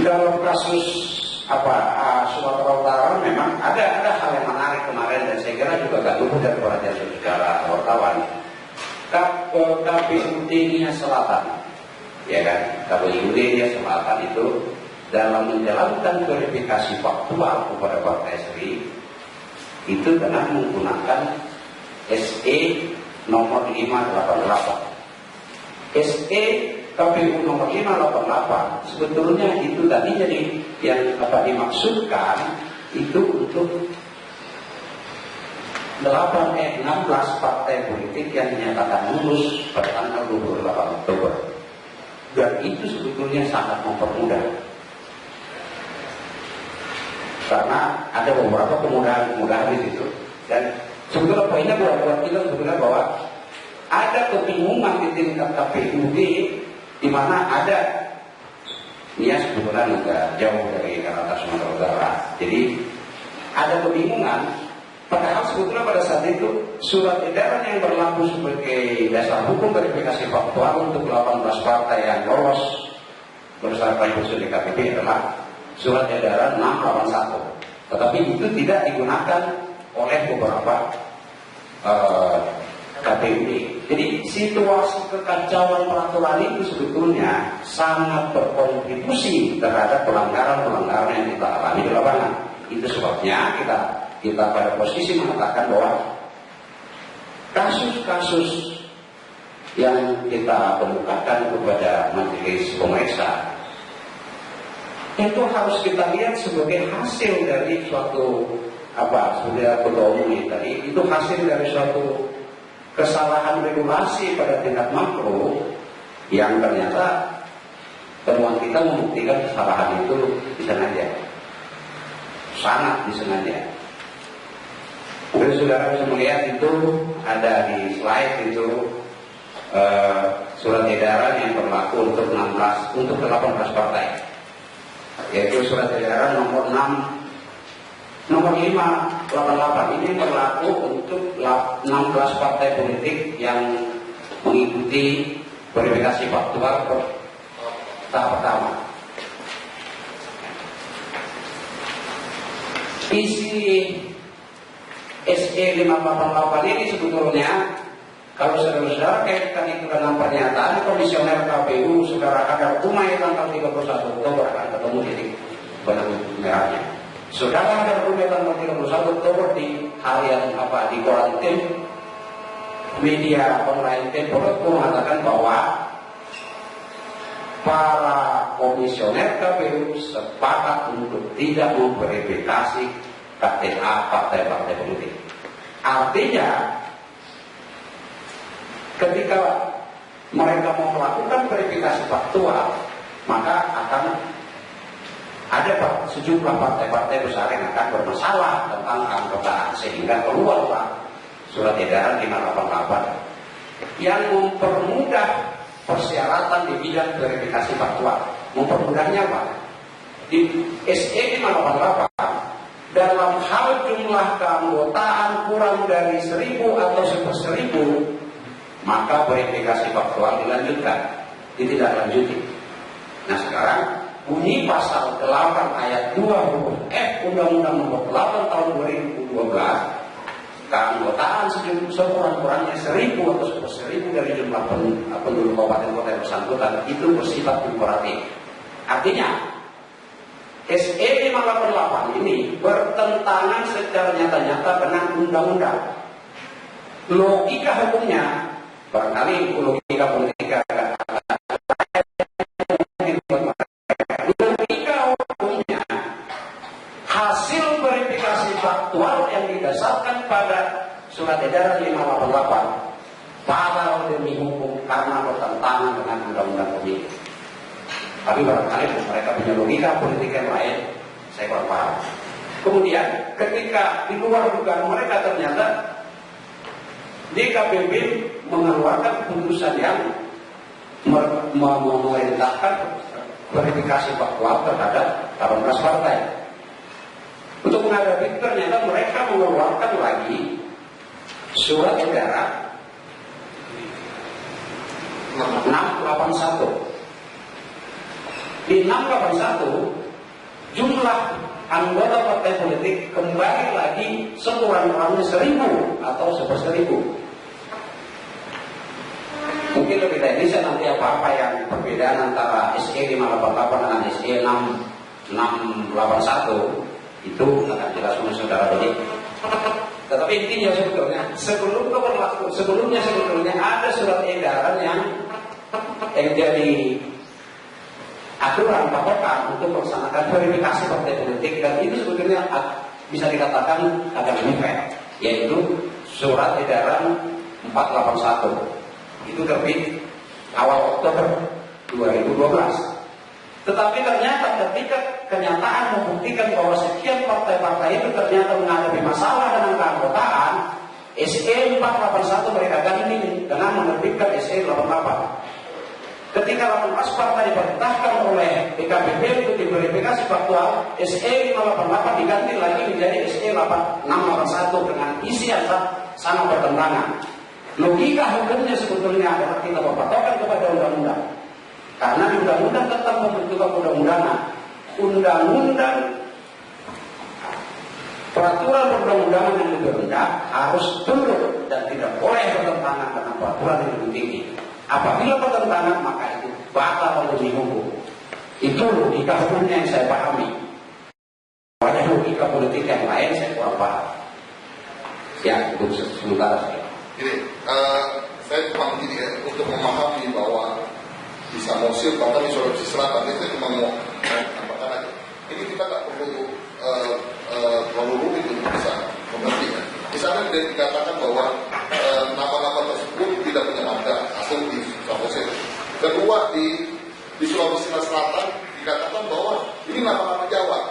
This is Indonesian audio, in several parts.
Dalam kasus Sumatera Utara memang ada hal yang menarik kemarin dan saya kira juga gak luput dari perhatian saudara wartawan. KPUD Nia Selatan, ya kan? KPUD Nia Selatan itu dalam menjalankan verifikasi faktual kepada Partai Sri itu dengan menggunakan SE nomor 588. SE KPU nomor 588 sebetulnya itu tadi jadi yang dimaksudkan itu untuk 16 partai politik yang dinyatakan lulus pada tanggal 28 Oktober, dan itu sebetulnya sangat mempermudah karena ada beberapa kemudahan di situ. Dan sebetulnya poinnya buat kita sebetulnya bahwa ada kebingungan di tingkat KPUD di mana ada dia sebetulnya juga jauh dari Jakarta Sumatera Utara, jadi ada kebingungan. Padahal sebetulnya pada saat itu surat edaran yang berlaku sebagai dasar hukum verifikasi faktual untuk 18 partai yang lolos bersama usul DKPP adalah surat edaran 681. Tetapi itu tidak digunakan oleh beberapa KPUD. Jadi situasi kekacauan peraturan itu sebetulnya sangat berkontribusi terhadap pelanggaran-pelanggaran yang kita alami di lapangan. Itu sebabnya kita pada posisi mengatakan bahwa kasus-kasus yang kita kemukakan kepada majelis pemeriksa itu harus kita lihat sebagai hasil dari suatu sudah ketua umum tadi, itu hasil dari suatu kesalahan regulasi pada tingkat makro yang ternyata temuan kita membuktikan kesalahan itu disengaja, sangat disengaja. Mungkin saudara bisa melihat itu ada di slide itu surat edaran yang berlaku untuk 18 partai, yaitu surat edaran nomor 588 ini berlaku untuk 16 partai politik yang mengikuti verifikasi faktual tahap pertama. Isi SE 588 ini sebetulnya kalau saudara-saudara kaitkan itu dengan pernyataan komisioner KPU saudara Kadar Kumai tanggal 31 Oktober akan ketemu titik benang merahnya. Saudara Kadar Kumai tanggal 31 Oktober di harian di koran media online Tempo mengatakan bahwa para komisioner KPU sepakat untuk tidak memverifikasi KTA partai-partai politik. Artinya ketika mereka mau melakukan verifikasi faktual, maka akan ada sejumlah partai-partai besar yang akan bermasalah tentang keanggotaan, sehingga keluarlah surat edaran 588 yang mempermudah persyaratan di bidang verifikasi faktual. Mempermudahnya apa? Di SE 588 dalam hal jumlah keanggotaan kurang dari 1.000 atau 1.000, maka verifikasi faktual dilanjutkan, ditindaklanjuti. Nah sekarang bunyi pasal 8 ayat 2 huruf F Undang-Undang Nomor 8 tahun 2012, keanggotaan sekurang-kurangnya 1.000 atau 1.000 dari jumlah penduduk kabupaten kota yang bersangkutan itu bersifat imperatif. Artinya SE 588 ini bertentangan secara nyata-nyata dengan undang-undang. Logika hukumnya, barangkali logika politika, logika hukumnya, hasil verifikasi faktual yang didasarkan pada surat edaran 588 batal demi hukum karena bertentangan dengan undang-undang pemilu. Tapi barangkali mereka punya logika politik yang lain, saya kurang paham. Kemudian ketika di luar dugaan mereka ternyata DKPP mengeluarkan keputusan yang memerintahkan verifikasi faktual terhadap 18 partai. Untuk menghadapi ternyata mereka mengeluarkan lagi surat edaran 681. Di 681 jumlah anggota partai politik kembali lagi sekurang-kurangnya 1.000 atau 11.000. Mungkin lebih teknis nanti apa-apa yang perbedaan antara SE 588 dengan SE 681 itu akan jelas oleh saudara Dodi. Tetapi intinya sebelumnya sebetulnya ada surat edaran yang jadi aturan patokan untuk melaksanakan verifikasi partai politik, dan ini sebetulnya bisa dikatakan agak unfair, yaitu surat edaran 481 itu terbit awal Oktober 2012. Tetapi ternyata ketika kenyataan membuktikan bahwa sekian partai-partai itu ternyata menghadapi masalah dengan keanggotaan, SE 481 mereka ganti dengan menerbitkan SE 88. Ketika 18 partai diperintahkan oleh DKPP untuk diverifikasi faktual, SE 588 diganti lagi menjadi SE 681 dengan isi yang sangat bertentangan. Logika hukumnya sebetulnya adalah kita berpatokan kepada undang-undang. Karena di undang-undang tentang pembentukan undang-undangan, undang-undang peraturan perundang-undangan yang lebih rendah harus tunduk dan tidak boleh bertentangan dengan peraturan yang lebih tinggi. Apabila bertentangan maka itu batal oleh hukum. Itu logika hukumnya yang saya pahami. Banyak logika politik yang lain saya kurang paham. Ya, itu sementara saya. Jadi, saya cuma begini ya, untuk memahami bahwa di Samosir, bahkan di Sulawesi Selatan, itu cuma mau menambahkan aja. Ini kita nggak perlu rumit untuk bisa mengerti ya. Misalnya dia dikatakan bahwa nama-nama tersebut tidak punya marga asal di Samosir. Kedua, di Sulawesi Selatan dikatakan bahwa ini nama-nama Jawa.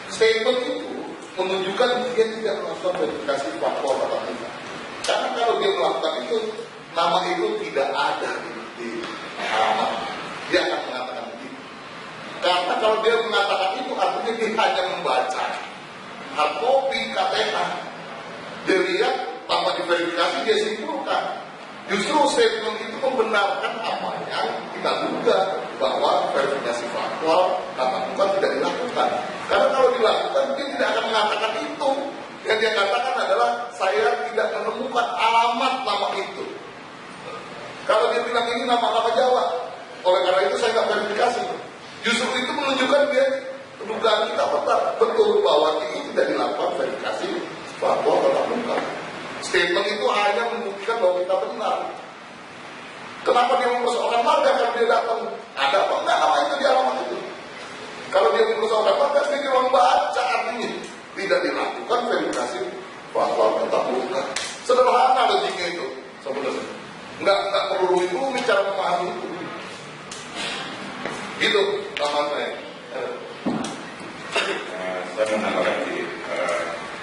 Statement itu menunjukkan dia tidak melakukan verifikasi faktual tatap muka. Karena kalau dia melakukan itu, nama itu tidak ada di alamat, dia akan mengatakan begitu. Karena kalau dia mengatakan itu, artinya dia hanya membaca hard copy KTA. Dia lihat tanpa diverifikasi, dia simpulkan. Justru statement itu membenarkan apa yang kita duga, bahwa verifikasi faktual tatap muka tidak dilakukan. Karena kalau dilakukan, dia tidak akan mengatakan itu. Yang dia katakan adalah saya tidak menemukan alamat nama itu. Kalau dia bilang ini nama-nama Jawa, oleh karena itu saya nggak verifikasi. Justru itu menunjukkan dia dugaan kita betul bahwa ini tidak dilakukan verifikasi faktual tatap muka. Statement itu hanya membuktikan bahwa kita benar. Kenapa dia mempersoalkan marga kalau dia datang? Ada apa enggak nama itu di alamat itu? Kalau dia mempersoalkan marga, dia cuma membaca artinya. Tidak dilakukan verifikasi faktual tatap muka. Sederhana logiknya itu sebenarnya. Nggak perlu rumit cara memahami itu. Gitu, teman saya. Saya menambahkan sedikit.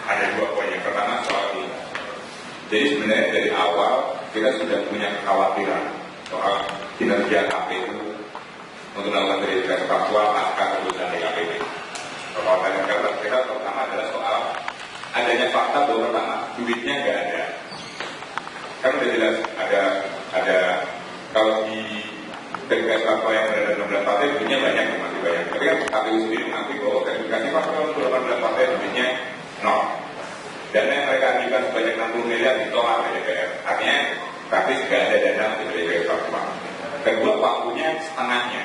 Ada dua poin. Yang pertama soal ini. Jadi sebenarnya dari awal kita sudah punya kekhawatiran soal kinerja KPU untuk melakukan verifikasi faktual pasca keputusan DKPP. Kekhawatiran kita pertama adalah soal adanya fakta bahwa pertama duitnya nggak ada. Kan udah jelas ada kalau di verifikasi faktual yang berada 16 partai duitnya banyak, masih banyak. Tapi kan KPU sendiri mengakui bahwa verifikasi faktual untuk 18 partai duitnya 0. Dana yang mereka ajukan sebanyak 60 miliar ditolak oleh DPR. Artinya praktis nggak ada dana untuk verifikasi faktual. Kedua, waktunya setengahnya.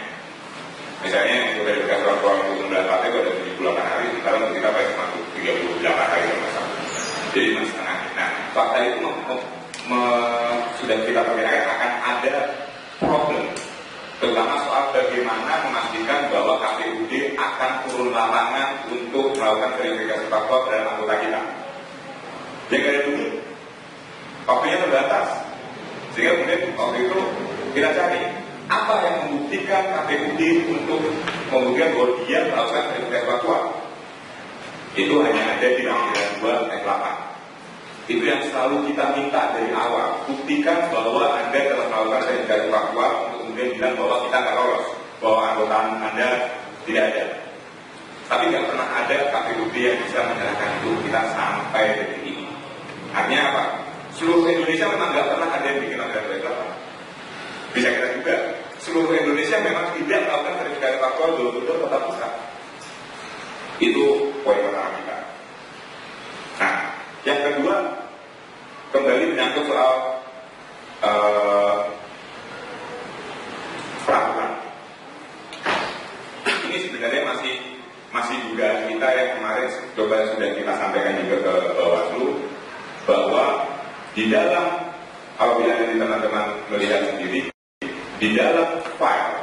Misalnya untuk verifikasi faktual untuk 19 partai itu ada 78 hari, sementara untuk kita pakai cuma 38 hari sama. Jadi masih setengahnya. Nah, fakta itu sudah kita perkirakan akan ada problem, terutama soal bagaimana memastikan bahwa KPUD akan turun lapangan untuk melakukan verifikasi faktual dalam anggota kita. Yang ada dulu, waktunya terbatas, sehingga kemudian waktu itu kita cari apa yang membuktikan KPUD untuk membuktikan bahwa dia melakukan verifikasi faktual. Itu hanya ada di Undang-Undang 2 ayat 8. Itu yang selalu kita minta dari awal. Buktikan bahwa Anda telah melakukan verifikasi faktual untuk kemudian bilang bahwa kita nggak lolos, bahwa anggota Anda tidak ada. Tapi nggak pernah ada KPUD yang bisa menyerahkan itu kita sampai detik ini. Artinya apa? Seluruh Indonesia memang nggak pernah ada yang bikin Undang-Undang 2 ayat 8. Bisa kita juga, seluruh Indonesia memang tidak melakukan verifikasi faktual betul-betul tetap muka. ini sebenarnya masih dugaan kita yang kemarin coba sudah kita sampaikan juga ke Bawaslu, bahwa di dalam, apabila nanti teman-teman melihat sendiri, di dalam file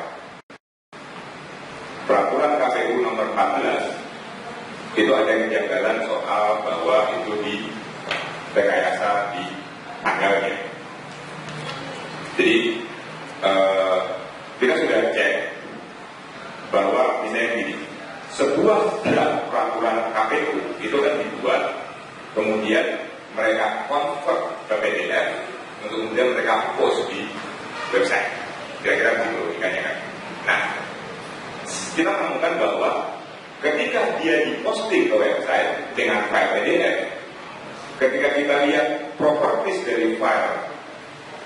peraturan KPU nomor 14 itu ada kejanggalan soal bahwa itu di rekayasa di tanggalnya. Jadi kita sudah cek bahwa misalnya gini, sebuah draft peraturan KPU itu kan dibuat, kemudian mereka convert ke PDF untuk kemudian mereka post di website, kira-kira begitu logikanya kan. Nah, kita menemukan bahwa ketika dia diposting ke website dengan file PDF, ketika kita lihat properties dari file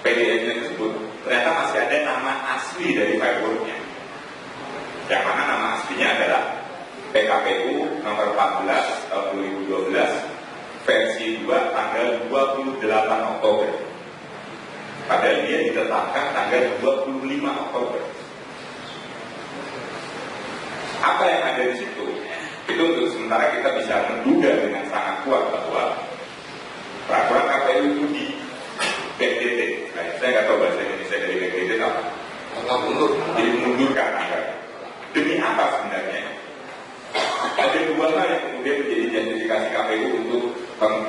PDF tersebut, ternyata masih ada nama asli dari file Word-nya, yang mana nama aslinya adalah PKPU nomor 14 tahun 2012 versi 2 tanggal 28 Oktober. Padahal dia ditetapkan tanggal 25 Oktober. Apa yang ada di situ? Itu untuk sementara kita bisa menduga dengan sangat kuat bahwa peraturan KPU itu di PDT. Nah, saya nggak tahu bahasa Indonesia dari PDT apa. Dimundurkan. Demi apa sebenarnya? Ada dua hal yang kemudian menjadi justifikasi KPU untuk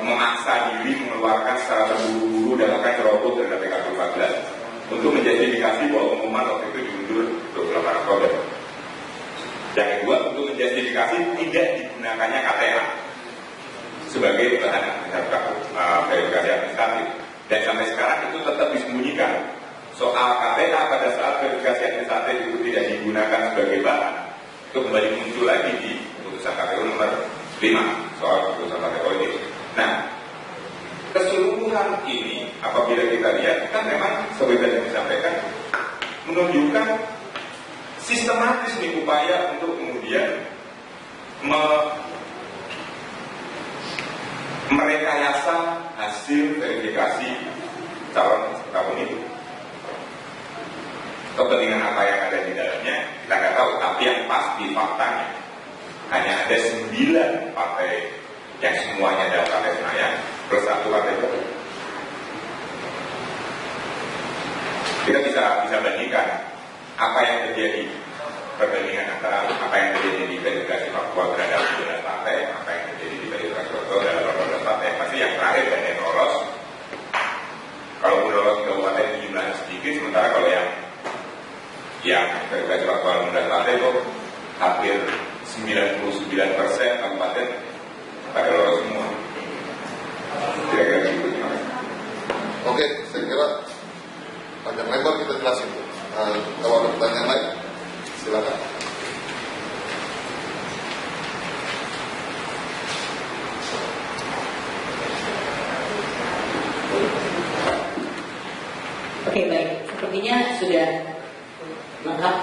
memaksa diri mengeluarkan secara terburu-buru dan akan ceroboh terhadap PKPU 14 untuk menjustifikasi bahwa pengumuman waktu itu diundur 28 Oktober. Yang kedua, untuk menjustifikasi tidak digunakannya KTA sebagai bahan verifikasi administratif. Dan sampai sekarang itu tetap disembunyikan. Soal KTA pada saat verifikasi administratif itu tidak digunakan sebagai bahan, itu kembali muncul lagi di putusan KPU nomor 5 soal putusan partai politik. Nah, keseluruhan ini apabila kita lihat kan memang seperti yang disampaikan menunjukkan sistematis nih upaya untuk kemudian merekayasa hasil verifikasi calon itu. Kepentingan apa yang ada di dalamnya kita nggak tahu, tapi yang pasti faktanya hanya ada 9 partai yang semuanya adalah partai Senayan plus 1 partai baru. Kita bisa bandingkan apa yang terjadi, perbandingan antara apa yang terjadi di verifikasi faktual terhadap 11 partai, apa yang terjadi di verifikasi faktual terhadap 18 partai. Pasti yang terakhir dan yang lolos, kalau lolos kabupaten jumlahnya sedikit, sementara kalau yang verifikasi faktual 19 partai itu hampir 99% kabupaten pada lolos semua. Kira-kira begitu. Oke, saya kira panjang lebar kita jelasin. Kalau ada pertanyaan lain, silakan. Oke, baik. Sepertinya sudah lengkap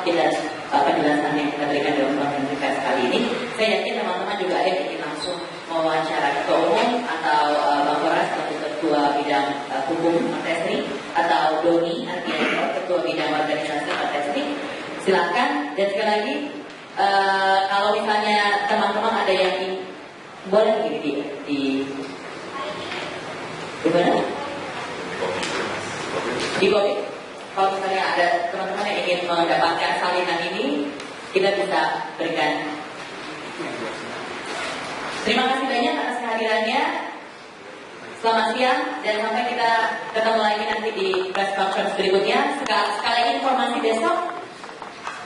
penjelasan yang kita berikan dalam konferensi pers kali ini. Saya yakin teman-teman juga ada yang ingin langsung mewawancara ketua umum atau Bang Horas selaku ketua bidang hukum Partai Sri, atau Doni artinya ketua bidang organisasi Partai Sri. Silakan. Dan sekali lagi kalau misalnya teman-teman ada yang boleh di mana? Di COVID. Kalau misalnya ada teman-teman yang ingin mendapatkan salinan ini, kita bisa berikan. Terima kasih banyak atas kehadirannya. Selamat siang dan sampai kita ketemu lagi nanti di press conference berikutnya. Sekali lagi informasi, besok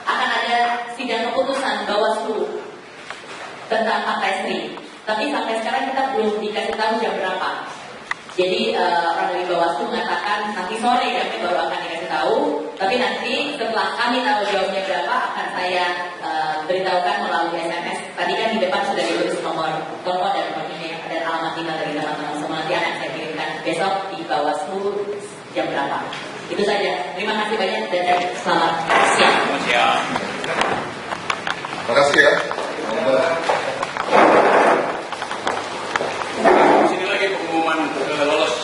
akan ada sidang keputusan Bawaslu tentang Partai Sri. Tapi sampai sekarang kita belum dikasih tahu jam berapa. Jadi orang dari Bawaslu mengatakan nanti sore kami baru akan dikasih tahu. Tapi nanti setelah kami tahu jawabnya berapa akan saya beritahukan melalui SMS. Tadi kan di depan sudah ditulis nomor telepon dan nomor email dan alamat email dari teman-teman semua. Nanti akan saya kirimkan besok di Bawaslu jam berapa. Itu saja. Terima kasih banyak dan selamat siang. Selamat siang. Terima kasih ya. Sini lagi pengumuman lolos.